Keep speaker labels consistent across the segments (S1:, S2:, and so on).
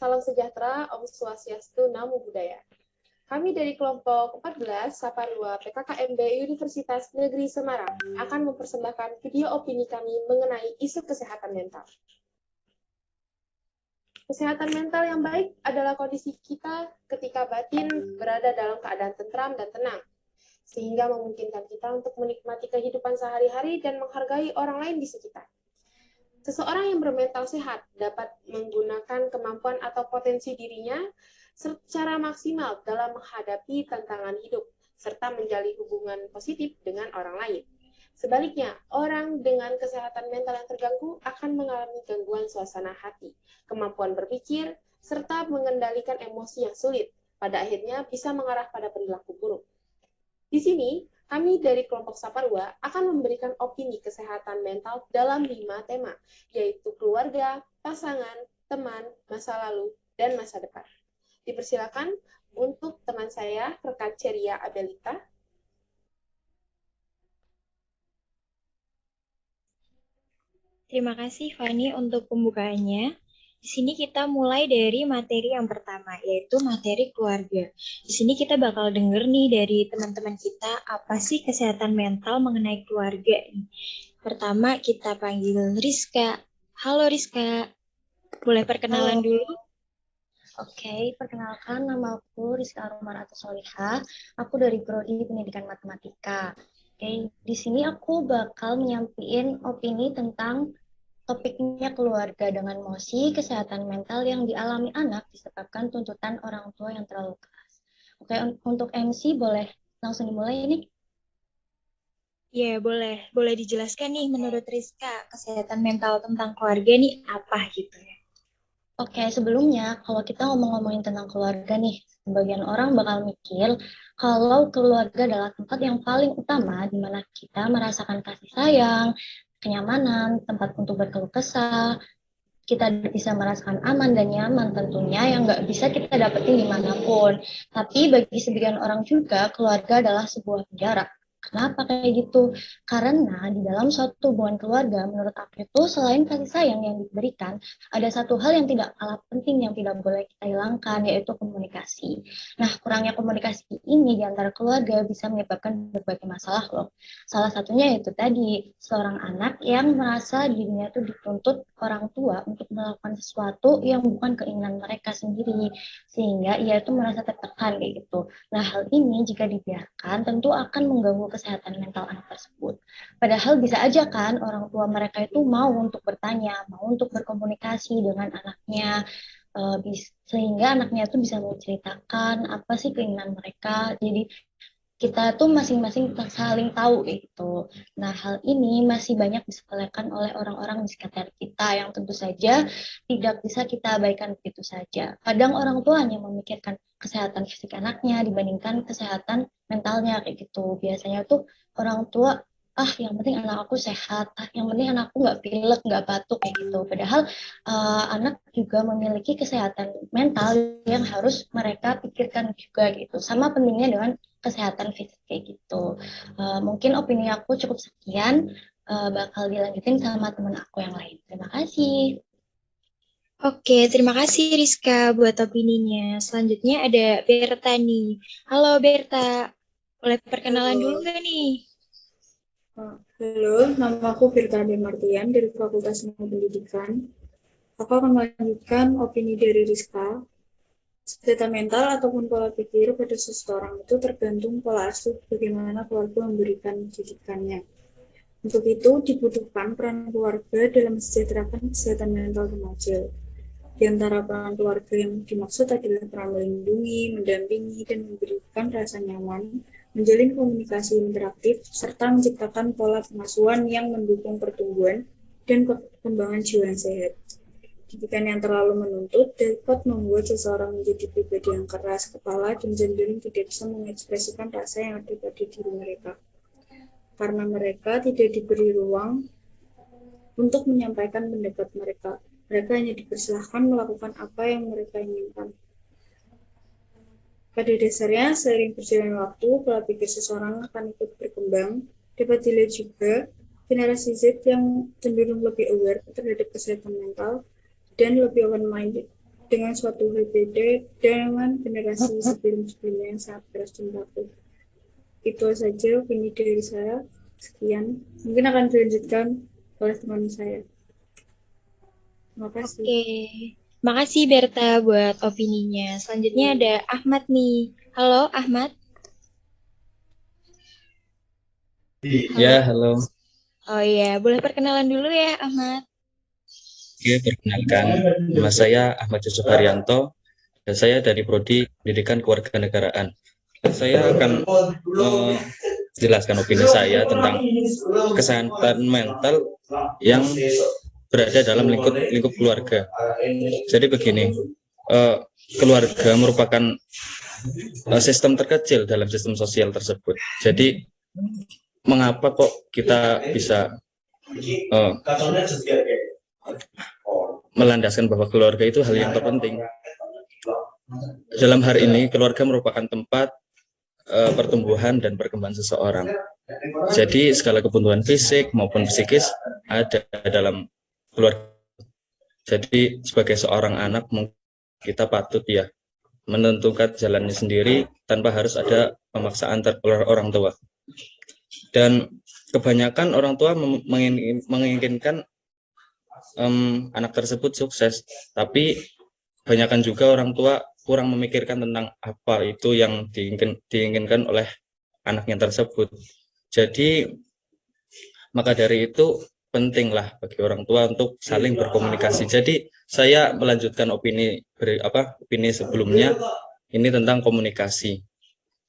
S1: salam sejahtera, Om Swastiastu, Namo Buddhaya. Kami dari kelompok 14 Saparua PKKMB Universitas Negeri Semarang akan mempersembahkan video opini kami mengenai isu kesehatan mental. Kesehatan mental yang baik adalah kondisi kita ketika batin berada dalam keadaan tentram dan tenang, sehingga memungkinkan kita untuk menikmati kehidupan sehari-hari dan menghargai orang lain di sekitar. Seseorang yang bermental sehat dapat menggunakan kemampuan atau potensi dirinya secara maksimal dalam menghadapi tantangan hidup, serta menjalin hubungan positif dengan orang lain. Sebaliknya, orang dengan kesehatan mental yang terganggu akan mengalami gangguan suasana hati, kemampuan berpikir, serta mengendalikan emosi yang sulit. Pada akhirnya bisa mengarah pada perilaku buruk. Di sini, kami dari kelompok Saparua akan memberikan opini kesehatan mental dalam 5 tema, yaitu keluarga, pasangan, teman, masa lalu, dan masa depan. Dipersilakan untuk teman saya, rekan Ceria Abelita.
S2: Terima kasih Fani untuk pembukaannya. Di sini kita mulai dari materi yang pertama, yaitu materi keluarga. Di sini kita bakal denger nih dari teman-teman kita, apa sih kesehatan mental mengenai keluarga nih. Pertama kita panggil Rizka. Halo Rizka, boleh perkenalan dulu?
S3: Oke, perkenalkan nama aku Rizka Arumarata Solihah. Aku dari Prodi Pendidikan Matematika. Oke, di sini aku bakal menyampaikan opini tentang topiknya keluarga dengan emosi, kesehatan mental yang dialami anak disebabkan tuntutan orang tua yang terlalu keras. Oke, untuk MC boleh langsung dimulai ini?
S2: Ya, boleh. Boleh dijelaskan nih menurut Rizka, kesehatan mental tentang keluarga nih apa gitu ya?
S3: Oke, sebelumnya kalau kita ngomongin tentang keluarga nih, sebagian orang bakal mikir kalau keluarga adalah tempat yang paling utama di mana kita merasakan kasih sayang, kenyamanan, tempat untuk berkeluh kesah, kita bisa merasakan aman dan nyaman tentunya yang nggak bisa kita dapetin dimanapun. Tapi bagi sebagian orang juga keluarga adalah sebuah penjara. Kenapa kayak gitu? Karena di dalam suatu hubungan keluarga, menurut aku itu selain kasih sayang yang diberikan, ada satu hal yang tidak kalah penting yang tidak boleh kita hilangkan, yaitu komunikasi. Nah, kurangnya komunikasi ini di antara keluarga bisa menyebabkan berbagai masalah loh. Salah satunya yaitu tadi, seorang anak yang merasa dirinya itu dituntut orang tua untuk melakukan sesuatu yang bukan keinginan mereka sendiri, sehingga ia itu merasa tertekan kayak gitu. Nah, hal ini jika dibiarkan tentu akan mengganggu kesehatan mental anak tersebut. Padahal bisa aja kan orang tua mereka itu mau untuk bertanya, mau untuk berkomunikasi dengan anaknya, sehingga anaknya itu bisa menceritakan apa sih keinginan mereka. Jadi kita tuh masing-masing saling tahu gitu. Nah, hal ini masih banyak disepelekan oleh orang-orang di sekitar kita yang tentu saja tidak bisa kita abaikan begitu saja. Kadang orang tua hanya memikirkan kesehatan fisik anaknya dibandingkan kesehatan mentalnya kayak gitu. Biasanya tuh orang tua yang penting anak aku sehat, yang penting anak aku nggak pilek, nggak batuk kayak gitu. Padahal anak juga memiliki kesehatan mental yang harus mereka pikirkan juga gitu. Sama pentingnya dengan kesehatan fisik kayak gitu. Mungkin opini aku cukup sekian, bakal dilanjutin sama teman aku yang lain. Terima kasih.
S2: Oke, terima kasih Rizka buat opininya. Selanjutnya ada Berta nih. Halo Berta, boleh perkenalan dulu nggak nih?
S4: Halo, nama aku Firta Martian dari Fakultas Ilmu Pendidikan. Aku akan melanjutkan opini dari Rizka. Kesehatan mental ataupun pola pikir pada seseorang itu tergantung pola asuh bagaimana keluarga memberikan didikannya. Untuk itu dibutuhkan peran keluarga dalam mensejahterakan kesehatan mental remaja. Di antara peran keluarga yang dimaksud adalah peran melindungi, mendampingi, dan memberikan rasa nyaman, menjalin komunikasi interaktif, serta menciptakan pola pengasuhan yang mendukung pertumbuhan dan perkembangan jiwa yang sehat. Didikan yang terlalu menuntut dapat membuat seseorang menjadi pribadi yang keras kepala dan cenderung tidak bisa mengekspresikan rasa yang ada pada diri mereka. Karena mereka tidak diberi ruang untuk menyampaikan pendapat mereka. Mereka hanya dipersilahkan melakukan apa yang mereka inginkan. Pada dasarnya, seiring berjalannya waktu, pola pikir seseorang akan ikut berkembang. Dapat dilihat juga generasi Z yang cenderung lebih aware terhadap kesehatan mental dan lebih open-minded dengan suatu berbeda dengan generasi sebelum-sebelumnya yang sangat keras dan baku. Itu saja opini dari saya. Sekian. Mungkin akan dilanjutkan oleh teman saya. Terima kasih.
S2: Oke, makasih Berta buat opininya. Selanjutnya ada Ahmad nih. Halo Ahmad.
S5: Ya, halo.
S2: Oh iya, boleh perkenalan dulu ya Ahmad.
S5: Oke, perkenalkan. Nama saya Ahmad Yusuf Haryanto, dan saya dari Prodi Pendidikan Kewarganegaraan. Dan saya akan menjelaskan opini saya tentang kesehatan mental yang berada dalam lingkup keluarga. Jadi begini, keluarga merupakan sistem terkecil dalam sistem sosial tersebut. Jadi mengapa kok kita bisa melandaskan bahwa keluarga itu hal yang terpenting. Dalam hal ini, keluarga merupakan tempat pertumbuhan dan perkembangan seseorang. Jadi segala kebutuhan fisik maupun psikis ada dalam keluarga. Jadi sebagai seorang anak, kita patut ya menentukan jalannya sendiri tanpa harus ada pemaksaan oleh orang tua. Dan kebanyakan orang tua menginginkan anak tersebut sukses, tapi kebanyakan juga orang tua kurang memikirkan tentang apa itu yang diinginkan oleh anaknya tersebut. Jadi maka dari itu pentinglah bagi orang tua untuk saling berkomunikasi. Jadi saya melanjutkan opini sebelumnya ini tentang komunikasi.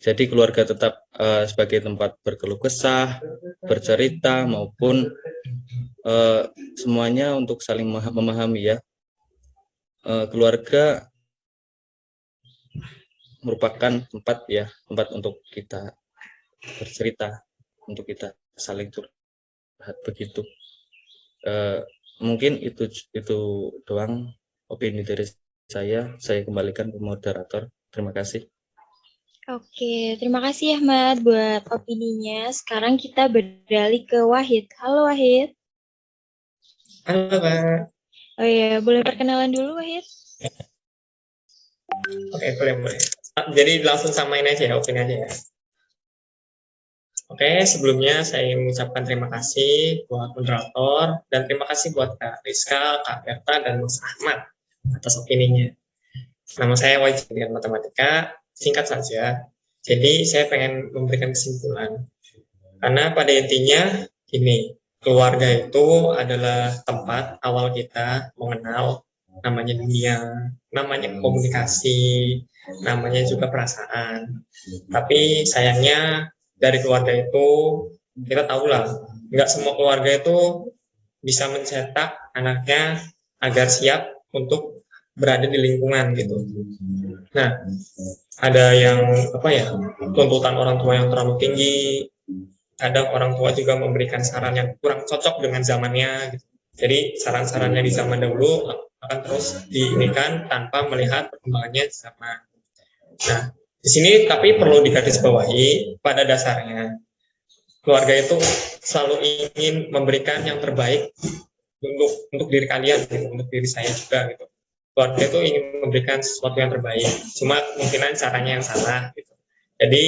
S5: Jadi keluarga tetap sebagai tempat berkeluh kesah, bercerita maupun semuanya untuk saling memahami ya. Keluarga merupakan tempat untuk kita bercerita, untuk kita saling curhat begitu. Mungkin itu doang opini dari saya. Saya kembalikan ke moderator. Terima kasih.
S2: Oke, terima kasih Ahmad buat opininya. Sekarang kita beralih ke Wahid. Halo Wahid.
S6: Halo, Mbak.
S2: Oh iya, boleh perkenalan dulu Wahid?
S6: Oke, boleh. Jadi langsung samain aja ya, opini aja ya. Oke, sebelumnya saya mengucapkan terima kasih buat moderator dan terima kasih buat Kak Rizka, Kak Berta, dan Mas Ahmad atas opininya. Nama saya Wahid dengan Matematika. Singkat saja. Jadi saya pengen memberikan kesimpulan. Karena pada intinya gini, keluarga itu adalah tempat awal kita mengenal namanya dunia, namanya komunikasi, namanya juga perasaan. Tapi sayangnya dari keluarga itu kita tahulah, nggak semua keluarga itu bisa mencetak anaknya agar siap untuk berada di lingkungan gitu. Nah, ada yang tuntutan orang tua yang terlalu tinggi. Kadang orang tua juga memberikan saran yang kurang cocok dengan zamannya gitu. Jadi saran-sarannya di zaman dahulu akan terus diinikan tanpa melihat perkembangannya zaman. Nah, di sini tapi perlu digarisbawahi pada dasarnya keluarga itu selalu ingin memberikan yang terbaik untuk diri kalian gitu, untuk diri saya juga gitu. Keluarga itu ingin memberikan sesuatu yang terbaik, cuma kemungkinan caranya yang salah gitu. Jadi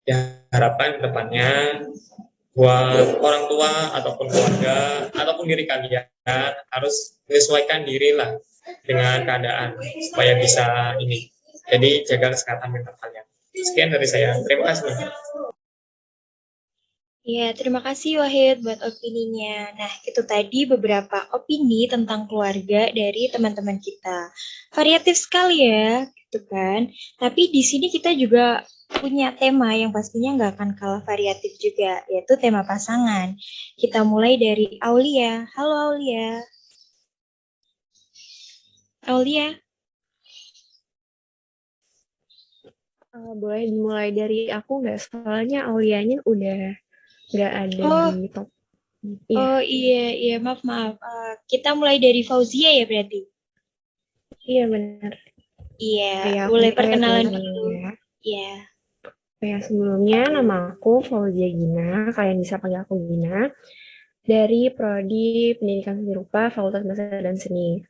S6: diharapkan depannya buat orang tua ataupun keluarga ataupun diri kalian harus menyesuaikan diri lah dengan keadaan supaya bisa ini. Jadi jaga kesehatan mental kalian. Sekian dari saya. Terima kasih.
S2: Ya, terima kasih Wahid buat opininya. Nah, itu tadi beberapa opini tentang keluarga dari teman-teman kita. Variatif sekali ya, gitu kan. Tapi di sini kita juga punya tema yang pastinya nggak akan kalah variatif juga, yaitu tema pasangan. Kita mulai dari Aulia. Halo Aulia. Aulia.
S7: Boleh dimulai dari aku nggak? Soalnya Aulianya udah nggak ada di top.
S2: Oh iya, maaf. Kita mulai dari Fauzia ya berarti?
S7: Iya benar.
S2: Iya, boleh perkenalan dulu. Iya.
S7: Sebelumnya nama aku Fauzia Gina, kalian bisa panggil aku Gina, dari Prodi Pendidikan Seni Rupa Fakultas Bahasa dan Seni.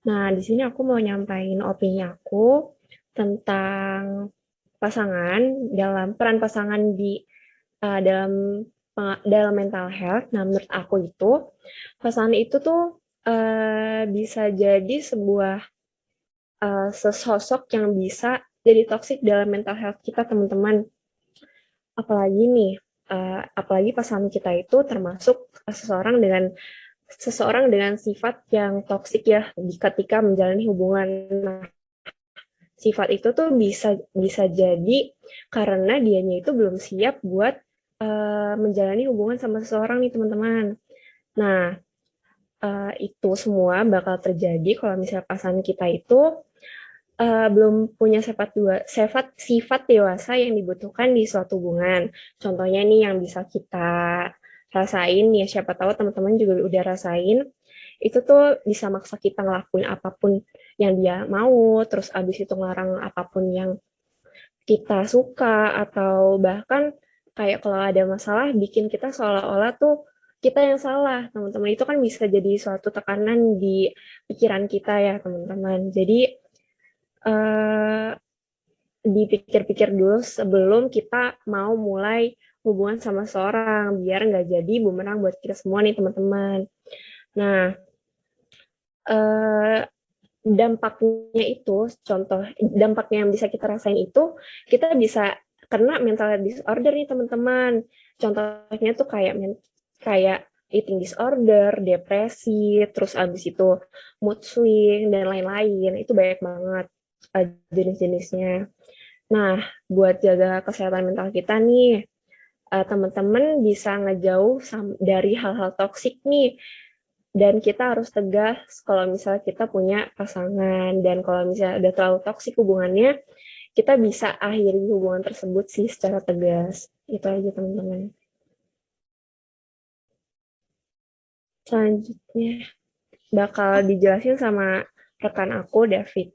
S7: Nah, di sini aku mau nyampaikan opini aku tentang pasangan, dalam peran pasangan di dalam mental health. Nah, menurut aku itu pasangan itu tuh bisa jadi sebuah sesosok yang bisa jadi toksik dalam mental health kita, teman-teman. Apalagi nih, apalagi pasangan kita itu termasuk seseorang dengan sifat yang toksik ya ketika menjalani hubungan. Nah, sifat itu tuh bisa bisa jadi karena dianya itu belum siap buat menjalani hubungan sama seseorang nih, teman-teman. Nah, itu semua bakal terjadi kalau misalnya pasangan kita itu belum punya sifat dewasa yang dibutuhkan di suatu hubungan. Contohnya nih yang bisa kita rasain ya, siapa tahu teman-teman juga udah rasain, itu tuh bisa maksa kita ngelakuin apapun yang dia mau, terus abis itu ngelarang apapun yang kita suka, atau bahkan kayak kalau ada masalah bikin kita seolah-olah tuh kita yang salah, teman-teman. Itu kan bisa jadi suatu tekanan di pikiran kita ya, teman-teman. Jadi dipikir-pikir dulu sebelum kita mau mulai hubungan sama seorang, biar nggak jadi bumerang buat kita semua nih, teman-teman. Nah, dampaknya itu, dampaknya yang bisa kita rasain itu, kita bisa kena mental disorder nih, teman-teman. Contohnya tuh kayak eating disorder, depresi, terus abis itu mood swing, dan lain-lain. Itu banyak banget jenis-jenisnya. Nah, buat jaga kesehatan mental kita nih, teman-teman bisa ngejauh dari hal-hal toksik nih. Dan kita harus tegas kalau misalnya kita punya pasangan. Dan kalau misalnya udah terlalu toksik hubungannya, kita bisa akhiri hubungan tersebut sih secara tegas. Itu aja, teman-teman. Selanjutnya bakal dijelasin sama rekan aku, David.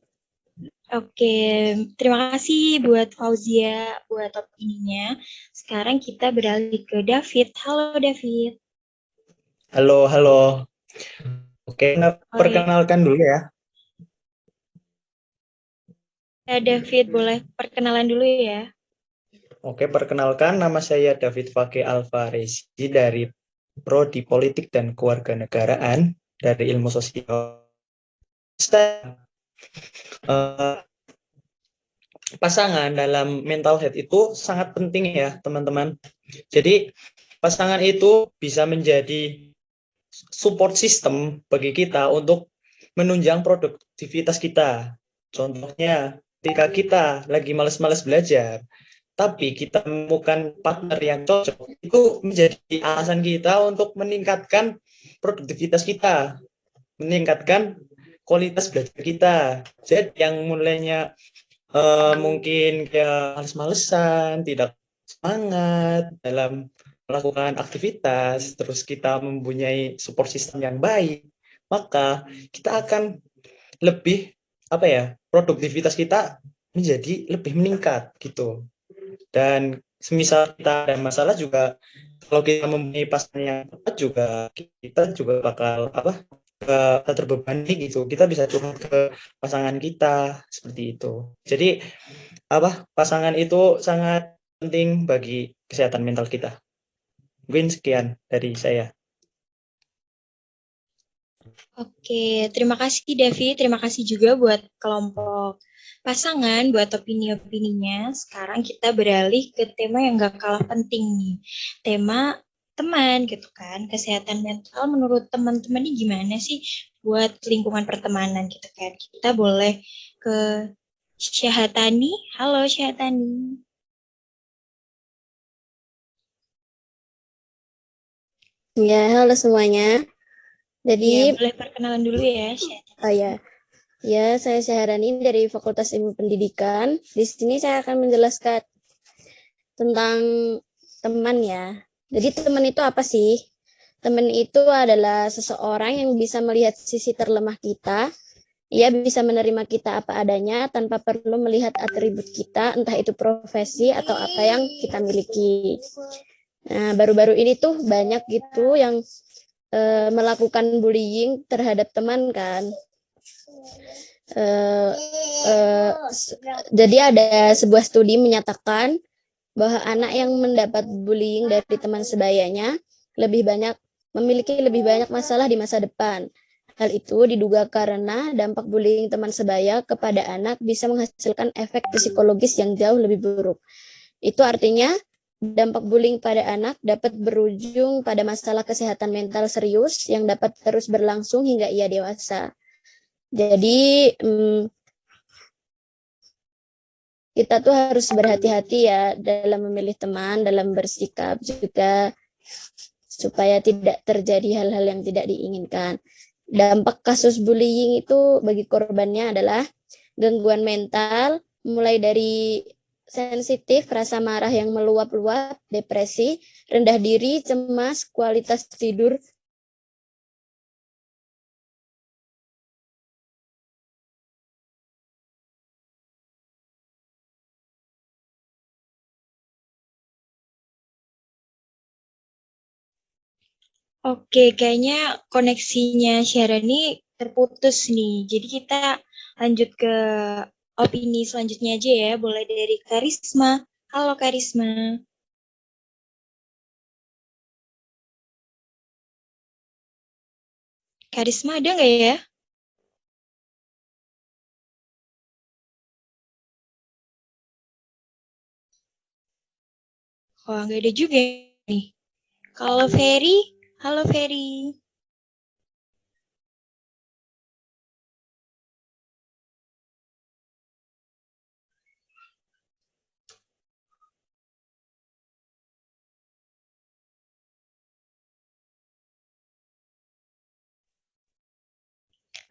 S2: Oke, terima kasih buat Fauzia buat opininya. Sekarang kita beralih ke David. Halo David.
S8: Halo, halo. Oke, perkenalkan dulu ya.
S2: David, boleh perkenalan dulu ya.
S8: Oke, perkenalkan, nama saya David Fake Alvarez dari Prodi Politik dan Kewarganegaraan dari Ilmu Sosial. Pasangan dalam mental health itu sangat penting ya, teman-teman. Jadi, pasangan itu bisa menjadi support system bagi kita untuk menunjang produktivitas kita. Contohnya, ketika kita lagi malas-malas belajar, tapi kita menemukan partner yang cocok, itu menjadi alasan kita untuk meningkatkan produktivitas kita, meningkatkan kualitas belajar kita. Jadi yang mulainya mungkin kayak males-malesan, tidak semangat dalam melakukan aktivitas, terus kita mempunyai support system yang baik, maka kita akan lebih produktivitas kita menjadi lebih meningkat gitu. Dan semisal kita ada masalah juga, kalau kita mempunyai pasangan yang tepat juga, kita juga bakal terbebani gitu. Kita bisa curhat ke pasangan kita seperti itu. Jadi pasangan itu sangat penting bagi kesehatan mental kita. Mungkin sekian dari saya.
S2: Oke, terima kasih David. Terima kasih juga buat kelompok pasangan, buat opini-opininya. Sekarang kita beralih ke tema yang gak kalah penting nih. Tema teman gitu kan. Kesehatan mental menurut teman-teman ini gimana sih buat lingkungan pertemanan gitu kan. Kita boleh ke Syahatani. Halo Syahatani.
S9: Ya, halo semuanya. Jadi,
S2: ya, boleh perkenalan dulu ya, Syahatani.
S9: Oh ya. Ya, saya Syaharani dari Fakultas Ilmu Pendidikan. Di sini saya akan menjelaskan tentang teman ya. Jadi teman itu apa sih? Teman itu adalah seseorang yang bisa melihat sisi terlemah kita. Ia bisa menerima kita apa adanya tanpa perlu melihat atribut kita, entah itu profesi atau apa yang kita miliki. Nah, baru-baru ini tuh banyak gitu yang melakukan bullying terhadap teman kan. Eh, jadi ada sebuah studi menyatakan bahwa anak yang mendapat bullying dari teman sebayanya memiliki lebih banyak masalah di masa depan. Hal itu diduga karena dampak bullying teman sebaya kepada anak bisa menghasilkan efek psikologis yang jauh lebih buruk. Itu artinya dampak bullying pada anak dapat berujung pada masalah kesehatan mental serius yang dapat terus berlangsung hingga ia dewasa. Jadi kita tuh harus berhati-hati ya dalam memilih teman, dalam bersikap juga supaya tidak terjadi hal-hal yang tidak diinginkan. Dampak kasus bullying itu bagi korbannya adalah gangguan mental, mulai dari sensitif, rasa marah yang meluap-luap, depresi, rendah diri, cemas, kualitas tidur.
S2: Oke, kayaknya koneksinya Syarani terputus nih. Jadi kita lanjut ke opini selanjutnya aja ya. Boleh dari Karisma. Halo Karisma. Karisma ada nggak ya? Oh, nggak ada juga nih. Kalau Ferry, halo Ferry.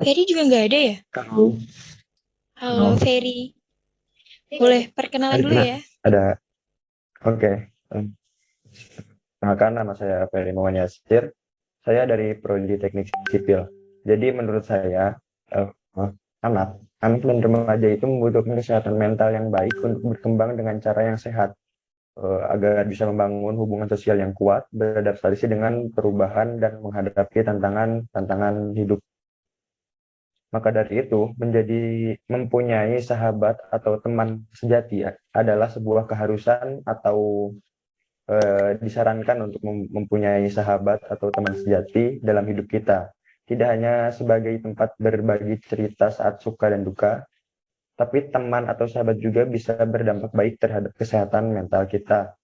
S2: Ferry juga nggak ada ya? Halo Ferry. Boleh perkenalan dulu ya?
S10: Ada. Oke. Perkenalkan, nama saya Ferry Muhammad Yasir. Saya dari Prodi Teknik Sipil. Jadi menurut saya anak dan remaja itu membutuhkan kesehatan mental yang baik untuk berkembang dengan cara yang sehat, agar bisa membangun hubungan sosial yang kuat, beradaptasi dengan perubahan dan menghadapi tantangan hidup. Maka dari itu, mempunyai sahabat atau teman sejati adalah sebuah keharusan atau disarankan untuk mempunyai sahabat atau teman sejati dalam hidup kita. Tidak hanya sebagai tempat berbagi cerita saat suka dan duka, tapi teman atau sahabat juga bisa berdampak baik terhadap kesehatan mental kita.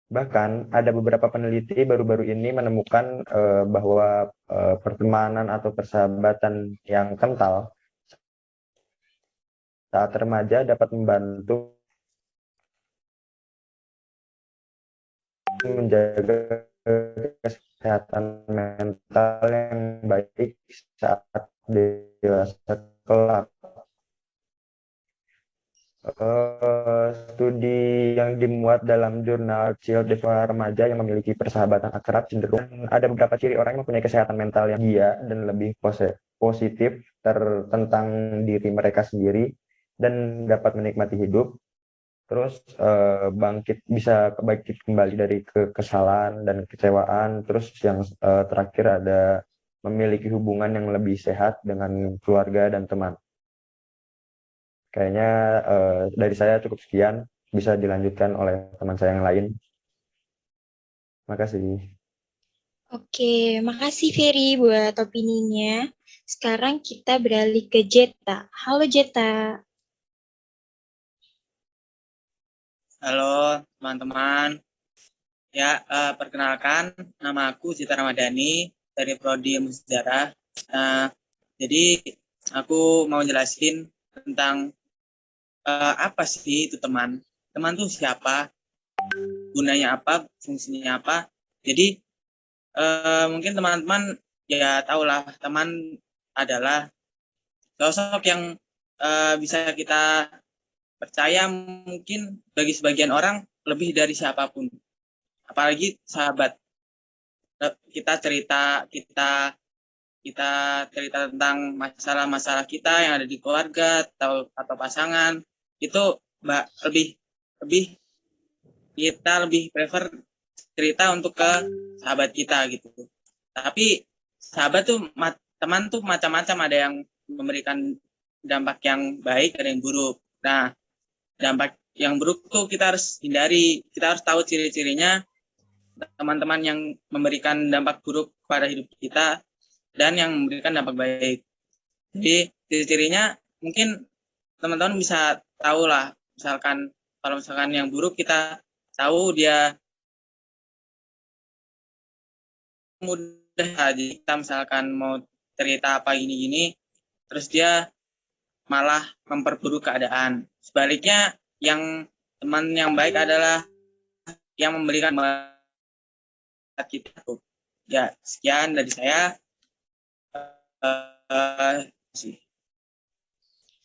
S10: Bahkan ada beberapa peneliti baru-baru ini menemukan bahwa pertemanan atau persahabatan yang kental saat remaja dapat membantu menjaga kesehatan mental yang baik saat dewasa kelak. Studi yang dimuat dalam jurnal Child Development Remaja yang memiliki persahabatan akrab cenderung ada beberapa ciri orang yang mempunyai kesehatan mental yang dia dan lebih positif tentang diri mereka sendiri dan dapat menikmati hidup. Terus bisa bangkit kembali dari kekesalan dan kecewaan. Terus yang terakhir ada memiliki hubungan yang lebih sehat dengan keluarga dan teman. Kayaknya dari saya cukup sekian, bisa dilanjutkan oleh teman saya yang lain. Makasih.
S2: Oke, makasih Ferry buat opininya. Sekarang kita beralih ke Jeta. Halo Jeta.
S11: Halo teman-teman. Ya, perkenalkan nama aku Cita Ramadhani dari Prodi Ilmu Sejarah. Jadi aku mau jelasin tentang apa sih itu teman. Teman tuh siapa? Gunanya apa? Fungsinya apa? Jadi mungkin teman-teman ya tahulah teman adalah sosok yang bisa kita percaya mungkin bagi sebagian orang lebih dari siapapun. Apalagi sahabat. Kita cerita tentang masalah-masalah kita yang ada di keluarga atau pasangan. Itu lebih kita lebih prefer cerita untuk ke sahabat kita gitu. Tapi sahabat tuh teman tuh macam-macam, ada yang memberikan dampak yang baik dan yang buruk. Nah, dampak yang buruk tuh kita harus hindari, kita harus tahu ciri-cirinya, teman-teman yang memberikan dampak buruk pada hidup kita dan yang memberikan dampak baik. Jadi ciri-cirinya mungkin teman-teman bisa tahu lah, misalkan kalau misalkan yang buruk kita tahu dia mudah aja, kita misalkan mau cerita apa gini-gini, terus dia malah memperburuk keadaan. Sebaliknya, yang teman yang baik adalah yang memberikan manfaat kita. Ya, sekian dari saya.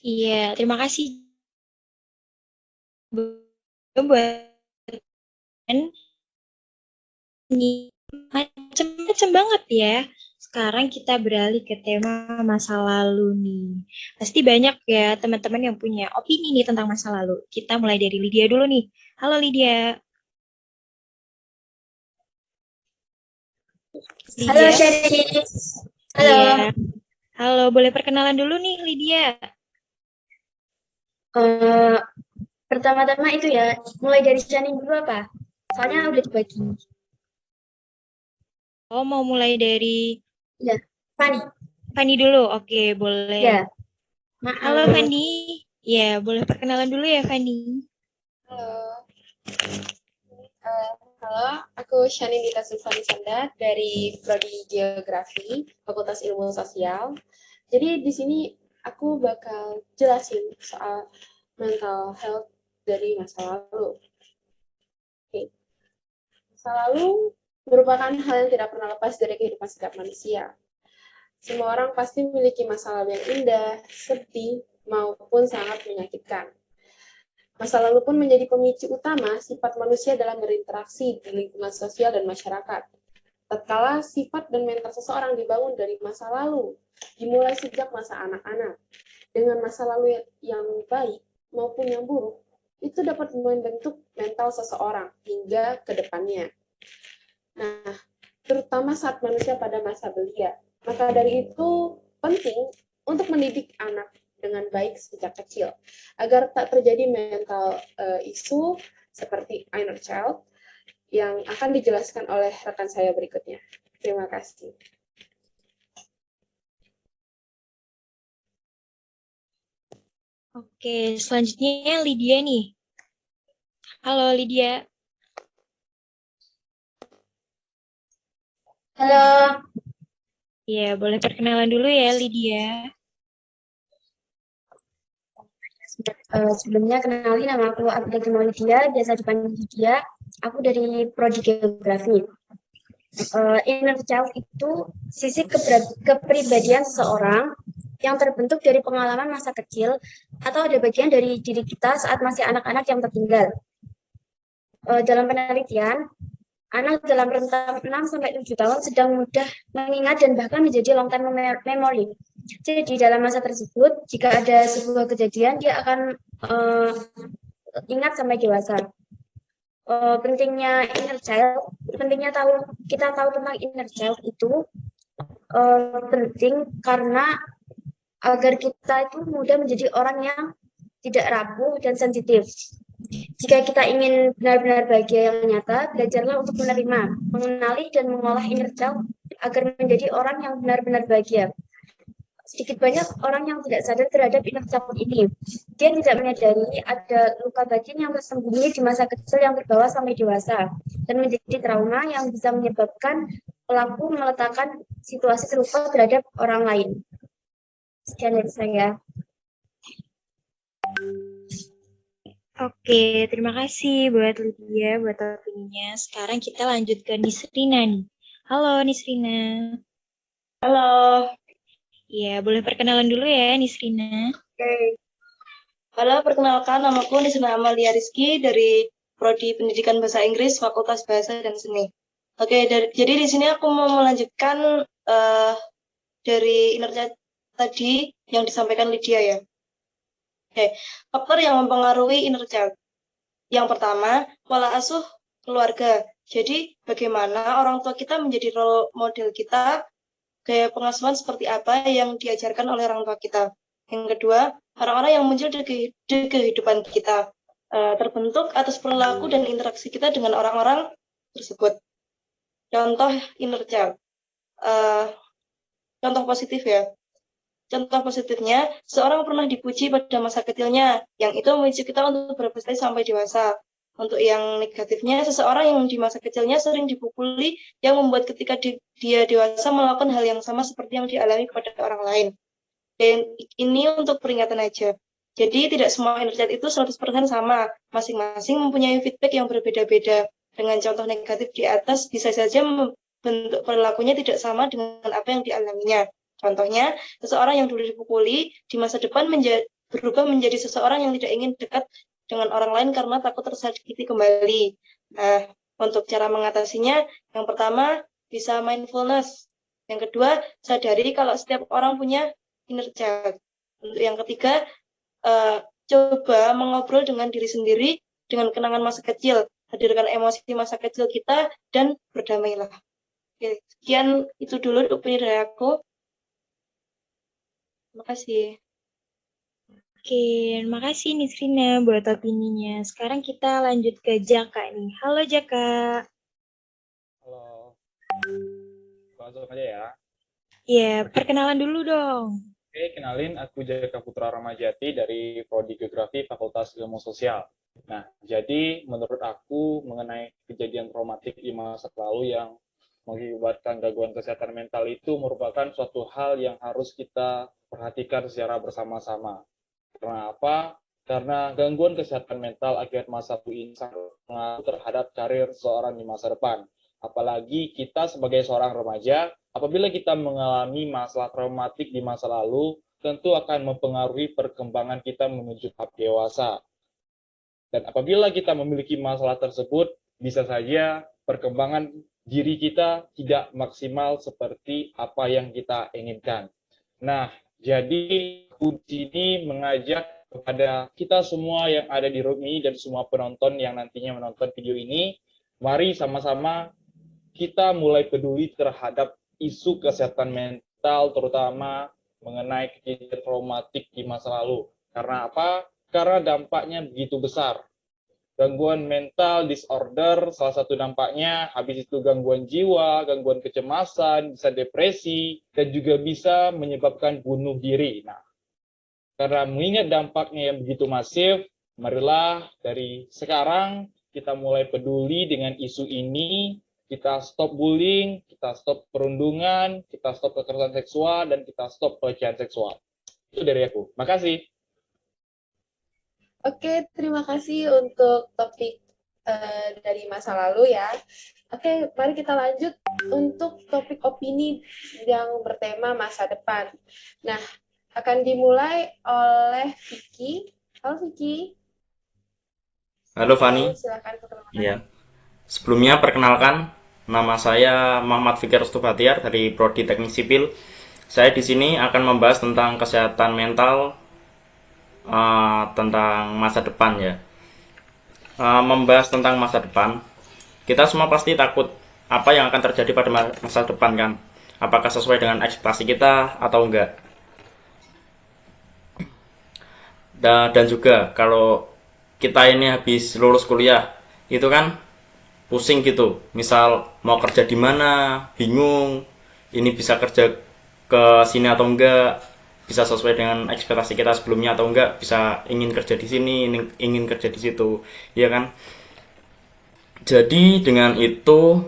S2: Iya, terima kasih buat ini macam-macam banget ya. Sekarang kita beralih ke tema masa lalu nih. Pasti banyak ya teman-teman yang punya opini nih tentang masa lalu. Kita mulai dari Lydia dulu nih. Halo Lydia.
S12: Halo Sherry. Halo.
S2: Iya. Halo, boleh perkenalan dulu nih Lydia.
S12: Pertama-tama itu ya, mulai dari Shani dulu apa? Soalnya udah dibagi.
S2: Oh, mau mulai dari
S12: Ya, Fani.
S2: Fani dulu. Oke, boleh.
S12: Ya.
S2: Halo Fani. Ya, boleh perkenalan dulu ya Fani.
S1: Halo. Halo, aku Shani Dita Sulfani Sanda dari Prodi Geografi, Fakultas Ilmu Sosial. Jadi di sini aku bakal jelasin soal mental health dari masa lalu. Oke. Masa lalu merupakan hal yang tidak pernah lepas dari kehidupan setiap manusia. Semua orang pasti memiliki masa lalu yang indah, sedih, maupun sangat menyakitkan. Masa lalu pun menjadi pemicu utama sifat manusia dalam berinteraksi di lingkungan sosial dan masyarakat. Tatkala sifat dan mental seseorang dibangun dari masa lalu, dimulai sejak masa anak-anak. Dengan masa lalu yang baik maupun yang buruk, itu dapat membentuk mental seseorang hingga ke depannya. Nah, terutama saat manusia pada masa belia. Maka dari itu penting untuk mendidik anak dengan baik sejak kecil, agar tak terjadi mental isu seperti inner child yang akan dijelaskan oleh rekan saya berikutnya. Terima kasih.
S2: Oke, selanjutnya Lydia nih. Halo Lydia.
S12: Halo.
S2: Ya, boleh perkenalan dulu ya Lydia.
S12: Sebelumnya kenalin, nama aku Abdul Lydia, biasa dipanggil Lydia. Aku dari Prodi Geografi. Inner child itu sisi kepribadian seseorang yang terbentuk dari pengalaman masa kecil atau ada bagian dari diri kita saat masih anak-anak yang tertinggal. Dalam penelitian, anak dalam rentang 6-7 tahun sedang mudah mengingat dan bahkan menjadi long time memory. Jadi dalam masa tersebut, jika ada sebuah kejadian, dia akan ingat sampai dewasa. Pentingnya inner child, kita tahu tentang inner child itu penting karena agar kita itu mudah menjadi orang yang tidak rapuh dan sensitif. Jika kita ingin benar-benar bahagia yang nyata, belajarlah untuk menerima, mengenali, dan mengolah inner child agar menjadi orang yang benar-benar bahagia. Sedikit banyak orang yang tidak sadar terhadap inner child ini. Dia tidak menyadari ada luka batin yang tersembunyi di masa kecil yang terbawa sampai dewasa, dan menjadi trauma yang bisa menyebabkan pelaku meletakkan situasi serupa terhadap orang lain. Sekian dari saya.
S2: Oke, terima kasih buat Lydia, buat opininya. Sekarang kita lanjut ke Nisrina nih. Halo Nisrina.
S13: Halo.
S2: Ya, boleh perkenalan dulu ya Nisrina.
S13: Oke. Halo, perkenalkan namaku Nisrina Amalia Rizky dari Prodi Pendidikan Bahasa Inggris Fakultas Bahasa dan Seni. Oke, jadi di sini aku mau melanjutkan dari inner child tadi yang disampaikan Lydia ya. Oke, faktor yang mempengaruhi inner child. Yang pertama, pola asuh keluarga. Jadi, bagaimana orang tua kita menjadi role model kita gaya pengasuhan seperti apa yang diajarkan oleh orang tua kita. Yang kedua, orang-orang yang muncul di kehidupan kita, terbentuk atas perilaku dan interaksi kita dengan orang-orang tersebut. Contoh inner child. Contoh positif ya. Contoh positifnya, seorang pernah dipuji pada masa kecilnya, yang itu memicu kita untuk berprestasi sampai dewasa. Untuk yang negatifnya, seseorang yang di masa kecilnya sering dipukuli, yang membuat ketika dia dewasa melakukan hal yang sama seperti yang dialami kepada orang lain. Dan ini untuk peringatan aja. Jadi tidak semua inner child itu 100% sama, masing-masing mempunyai feedback yang berbeda-beda. Dengan contoh negatif di atas, bisa saja bentuk perilakunya tidak sama dengan apa yang dialaminya. Contohnya, seseorang yang dulu dipukuli, di masa depan berubah menjadi seseorang yang tidak ingin dekat dengan orang lain karena takut tersakiti kembali. Nah, untuk cara mengatasinya, yang pertama, bisa mindfulness. Yang kedua, sadari kalau setiap orang punya inner child. Untuk yang ketiga, coba mengobrol dengan diri sendiri, dengan kenangan masa kecil, hadirkan emosi masa kecil kita, dan berdamailah. Oke, sekian itu dulu opini dari aku. Terima kasih.
S2: Oke, makasih Nisrina buat opininya. Sekarang kita lanjut ke Jaka nih. Halo Jaka.
S14: Halo. Langsung aja ya.
S2: Ya, perkenalan dulu dong.
S14: Oke, kenalin aku Jaka Putra Ramajati dari Prodi Geografi Fakultas Ilmu Sosial. Nah, jadi menurut aku mengenai kejadian traumatik di masa lalu yang mengakibatkan gangguan kesehatan mental itu merupakan suatu hal yang harus kita perhatikan secara bersama-sama. Karena apa? Karena gangguan kesehatan mental akibat masa lalu ini sangat berpengaruh terhadap karir seorang di masa depan. Apalagi kita sebagai seorang remaja, apabila kita mengalami masalah traumatik di masa lalu, tentu akan mempengaruhi perkembangan kita menuju tahap dewasa. Dan apabila kita memiliki masalah tersebut, bisa saja perkembangan diri kita tidak maksimal seperti apa yang kita inginkan. Nah, jadi kunci ini mengajak kepada kita semua yang ada di room ini dan semua penonton yang nantinya menonton video ini, mari sama-sama kita mulai peduli terhadap isu kesehatan mental, terutama mengenai kejadian traumatik di masa lalu. Karena apa? Karena dampaknya begitu besar. Gangguan mental disorder, salah satu dampaknya, habis itu gangguan jiwa, gangguan kecemasan, bisa depresi, dan juga bisa menyebabkan bunuh diri. Nah, karena mengingat dampaknya yang begitu masif, marilah dari sekarang kita mulai peduli dengan isu ini, kita stop bullying, kita stop perundungan, kita stop kekerasan seksual, dan kita stop pelecehan seksual. Itu dari aku. Makasih.
S1: Oke, terima kasih untuk topik dari masa lalu ya. Oke, mari kita lanjut untuk topik opini yang bertema masa depan. Nah, akan dimulai oleh Vicky. Halo Vicky.
S15: Halo Fani.
S1: Silakan perkenalkan.
S15: Iya. Sebelumnya perkenalkan, nama saya Muhammad Fikir Stubatiar dari Prodi Teknik Sipil. Saya di sini akan membahas tentang kesehatan mental, tentang masa depan ya. Membahas tentang masa depan, kita semua pasti takut apa yang akan terjadi pada masa depan kan. Apakah sesuai dengan ekspektasi kita atau enggak. Dan juga kalau kita ini habis lulus kuliah, itu kan pusing gitu. Misal mau kerja di mana, bingung, ini bisa kerja ke sini atau enggak, bisa sesuai dengan ekspektasi kita sebelumnya atau enggak, bisa ingin kerja di sini, ingin kerja di situ, ya kan? Jadi dengan itu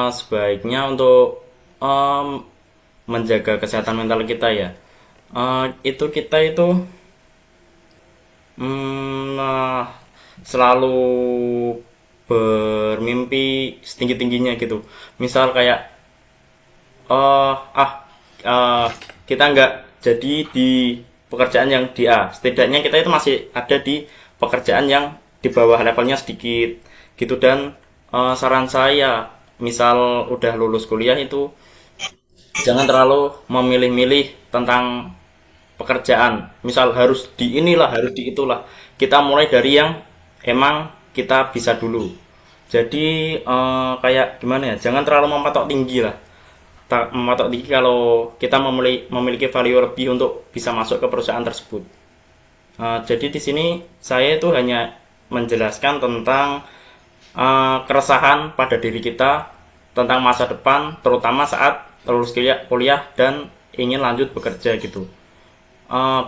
S15: sebaiknya untuk menjaga kesehatan mental kita ya, itu kita itu selalu bermimpi setinggi-tingginya gitu. Misal kayak kita nggak jadi di pekerjaan yang di A, setidaknya kita itu masih ada di pekerjaan yang di bawah levelnya sedikit gitu. Dan saran saya, misal udah lulus kuliah itu jangan terlalu memilih-milih tentang pekerjaan, misal harus di inilah, harus di itulah. Kita mulai dari yang emang kita bisa dulu. Jadi kayak gimana ya, jangan terlalu mematok tinggi lah. mematok tinggi kalau kita memiliki value lebih untuk bisa masuk ke perusahaan tersebut. Jadi di sini saya itu hanya menjelaskan tentang keresahan pada diri kita tentang masa depan, terutama saat lulus kuliah dan ingin lanjut bekerja gitu.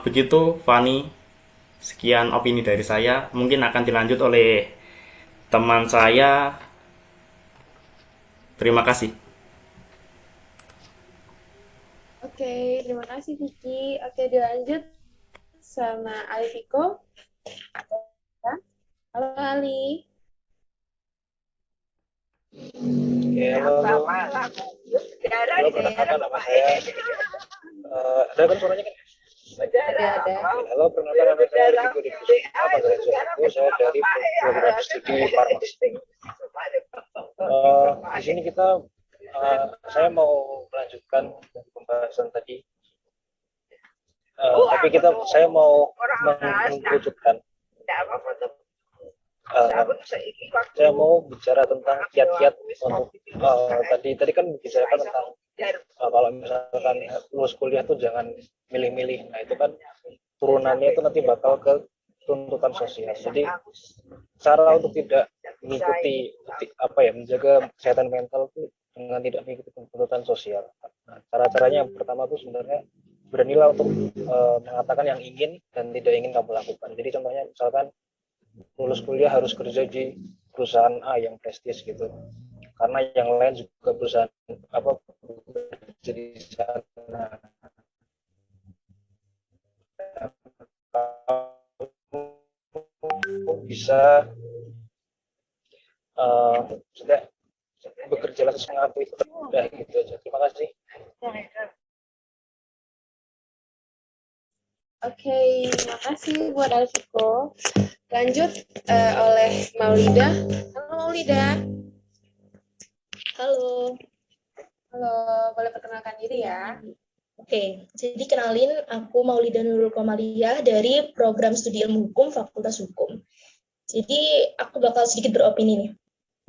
S15: Begitu Fani, sekian opini dari saya. Mungkin akan dilanjut oleh teman saya. Terima kasih.
S1: Oke, terima kasih Vicky. Oke, dilanjut sama Ali Viko. Halo Ali.
S16: Ya, halo. Halo, perkenalkan nama saya. Ada kan suaranya kan?
S1: Ada.
S16: Halo, perkenalkan nama saya Riko Divisi. Saya dari program studi farmasi. Di sini saya mau melanjutkan pembahasan tadi. Tapi saya mau mengkhususkan. Saya mau bicara tentang kiat-kiat untuk tadi kan bicarakan tentang kalau misalkan lulus kuliah tuh jangan milih-milih. Nah itu kan turunannya itu nanti bakal ke tuntutan sosial. Jadi cara untuk tidak mengikuti menjaga kesehatan mental itu dengan tidak mengikuti tuntutan sosial. Nah, cara-caranya yang pertama tuh sebenarnya beranilah untuk mengatakan yang ingin dan tidak ingin kamu lakukan. Jadi contohnya misalkan lulus kuliah harus kerja di perusahaan A yang prestis gitu, karena yang lain juga perusahaan kerja di sana. Bisa sudah bekerja sesuai aku itu udah gitu aja. Terima kasih.
S1: Oke, terima kasih buat Alviko. Lanjut oleh Maulida. Halo Maulida.
S17: Halo.
S1: Halo, boleh perkenalkan diri ya?
S17: Oke, jadi kenalin aku Maulida Nurul Komalia dari program studi ilmu hukum Fakultas Hukum. Jadi aku bakal sedikit beropini nih.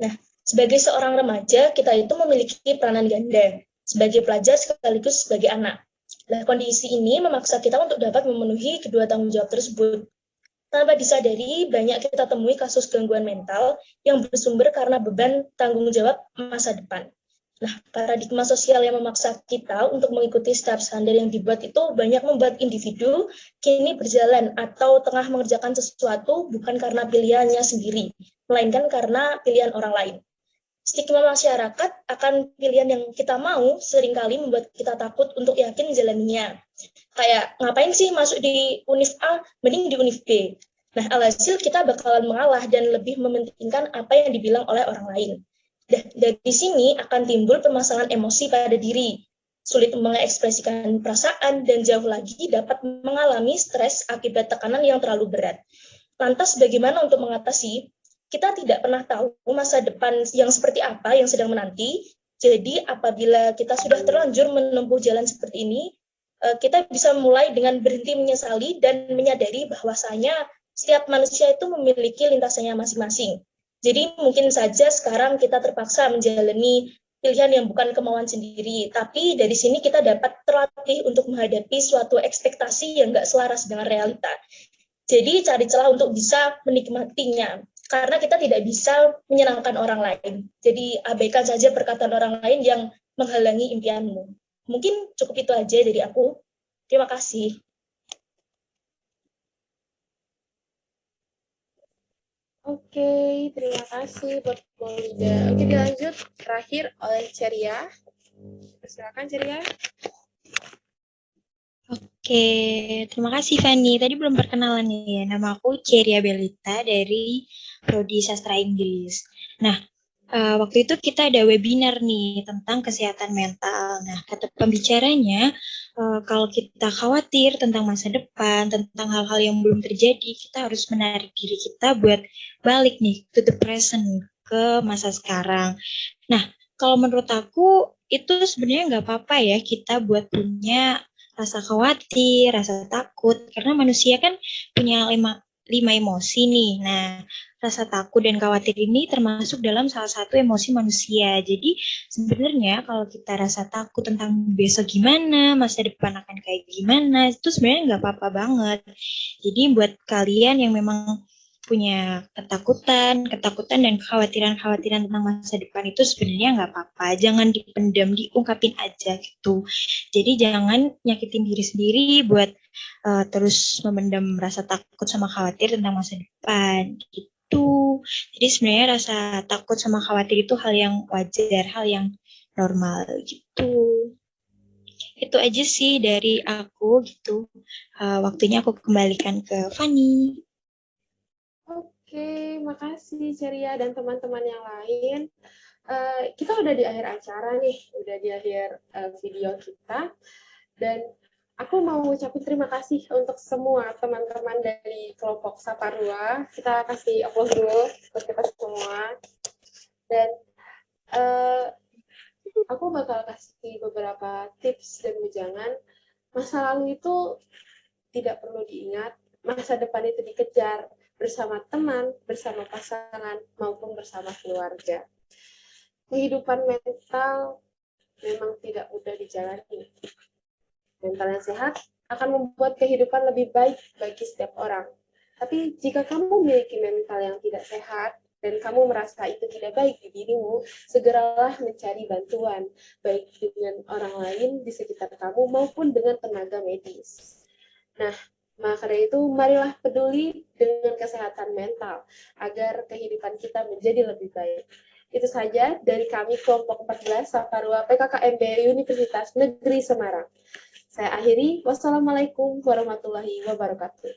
S17: Nah, sebagai seorang remaja, kita itu memiliki peranan ganda sebagai pelajar sekaligus sebagai anak. Nah, kondisi ini memaksa kita untuk dapat memenuhi kedua tanggung jawab tersebut. Tanpa disadari, banyak kita temui kasus gangguan mental yang bersumber karena beban tanggung jawab masa depan. Nah, paradigma sosial yang memaksa kita untuk mengikuti setiap standar yang dibuat itu banyak membuat individu kini berjalan atau tengah mengerjakan sesuatu bukan karena pilihannya sendiri, melainkan karena pilihan orang lain. Stigma masyarakat akan pilihan yang kita mau seringkali membuat kita takut untuk yakin menjalaninya. Kayak, ngapain sih masuk di univ A, mending di univ B. Nah, alhasil kita bakalan mengalah dan lebih mementingkan apa yang dibilang oleh orang lain. Dari sini akan timbul permasalahan emosi pada diri, sulit mengekspresikan perasaan, dan jauh lagi dapat mengalami stres akibat tekanan yang terlalu berat. Lantas bagaimana untuk mengatasi? Kita tidak pernah tahu masa depan yang seperti apa yang sedang menanti. Jadi apabila kita sudah terlanjur menempuh jalan seperti ini, kita bisa mulai dengan berhenti menyesali dan menyadari bahwasanya setiap manusia itu memiliki lintasannya masing-masing. Jadi mungkin saja sekarang kita terpaksa menjalani pilihan yang bukan kemauan sendiri, tapi dari sini kita dapat terlatih untuk menghadapi suatu ekspektasi yang nggak selaras dengan realita. Jadi cari celah untuk bisa menikmatinya. Karena kita tidak bisa menyenangkan orang lain. Jadi abaikan saja perkataan orang lain yang menghalangi impianmu. Mungkin cukup itu aja dari aku. Terima kasih.
S1: Oke, terima kasih buat Maulida. Oke, dilanjut terakhir oleh Ceria. Silakan Ceria.
S2: Oke, terima kasih Fanny. Tadi belum perkenalan nih ya. Nama aku Ceria Belita dari Prodi Sastra Inggris. Nah, waktu itu kita ada webinar nih tentang kesehatan mental. Nah, kata pembicaranya, kalau kita khawatir tentang masa depan, tentang hal-hal yang belum terjadi, kita harus menarik diri kita buat balik nih to the present, ke masa sekarang. Nah, kalau menurut aku itu sebenarnya nggak apa-apa ya kita buat punya rasa khawatir, rasa takut, karena manusia kan punya 5 emosi nih. Nah, rasa takut dan khawatir ini termasuk dalam salah satu emosi manusia. Jadi sebenarnya kalau kita rasa takut tentang besok gimana, masa depan akan kayak gimana, itu sebenarnya nggak apa-apa banget. Jadi buat kalian yang memang punya ketakutan dan kekhawatiran tentang masa depan itu sebenarnya nggak apa-apa. Jangan dipendam, diungkapin aja gitu. Jadi jangan nyakitin diri sendiri buat terus memendam rasa takut sama khawatir tentang masa depan gitu. Jadi sebenarnya rasa takut sama khawatir itu hal yang wajar, hal yang normal gitu. Itu aja sih dari aku gitu. Waktunya aku kembalikan ke Fanny.
S1: Oke, makasih Ceria dan teman-teman yang lain. Kita udah di akhir acara nih, udah di akhir video kita. Dan aku mau ucapin terima kasih untuk semua teman-teman dari kelompok Saparua. Kita kasih aplaus dulu untuk kita semua. Dan aku bakal kasih beberapa tips dan wejangan. Masa lalu itu tidak perlu diingat, masa depan itu dikejar bersama teman, bersama pasangan, maupun bersama keluarga. Kehidupan mental memang tidak mudah dijalani. Mental yang sehat akan membuat kehidupan lebih baik bagi setiap orang. Tapi jika kamu memiliki mental yang tidak sehat, dan kamu merasa itu tidak baik di dirimu, segeralah mencari bantuan, baik dengan orang lain di sekitar kamu maupun dengan tenaga medis. Nah, maka dari itu, marilah peduli dengan kesehatan mental agar kehidupan kita menjadi lebih baik. Itu saja dari kami kelompok 14 Saparua PKKMB Universitas Negeri Semarang. Saya akhiri. Wassalamualaikum warahmatullahi wabarakatuh.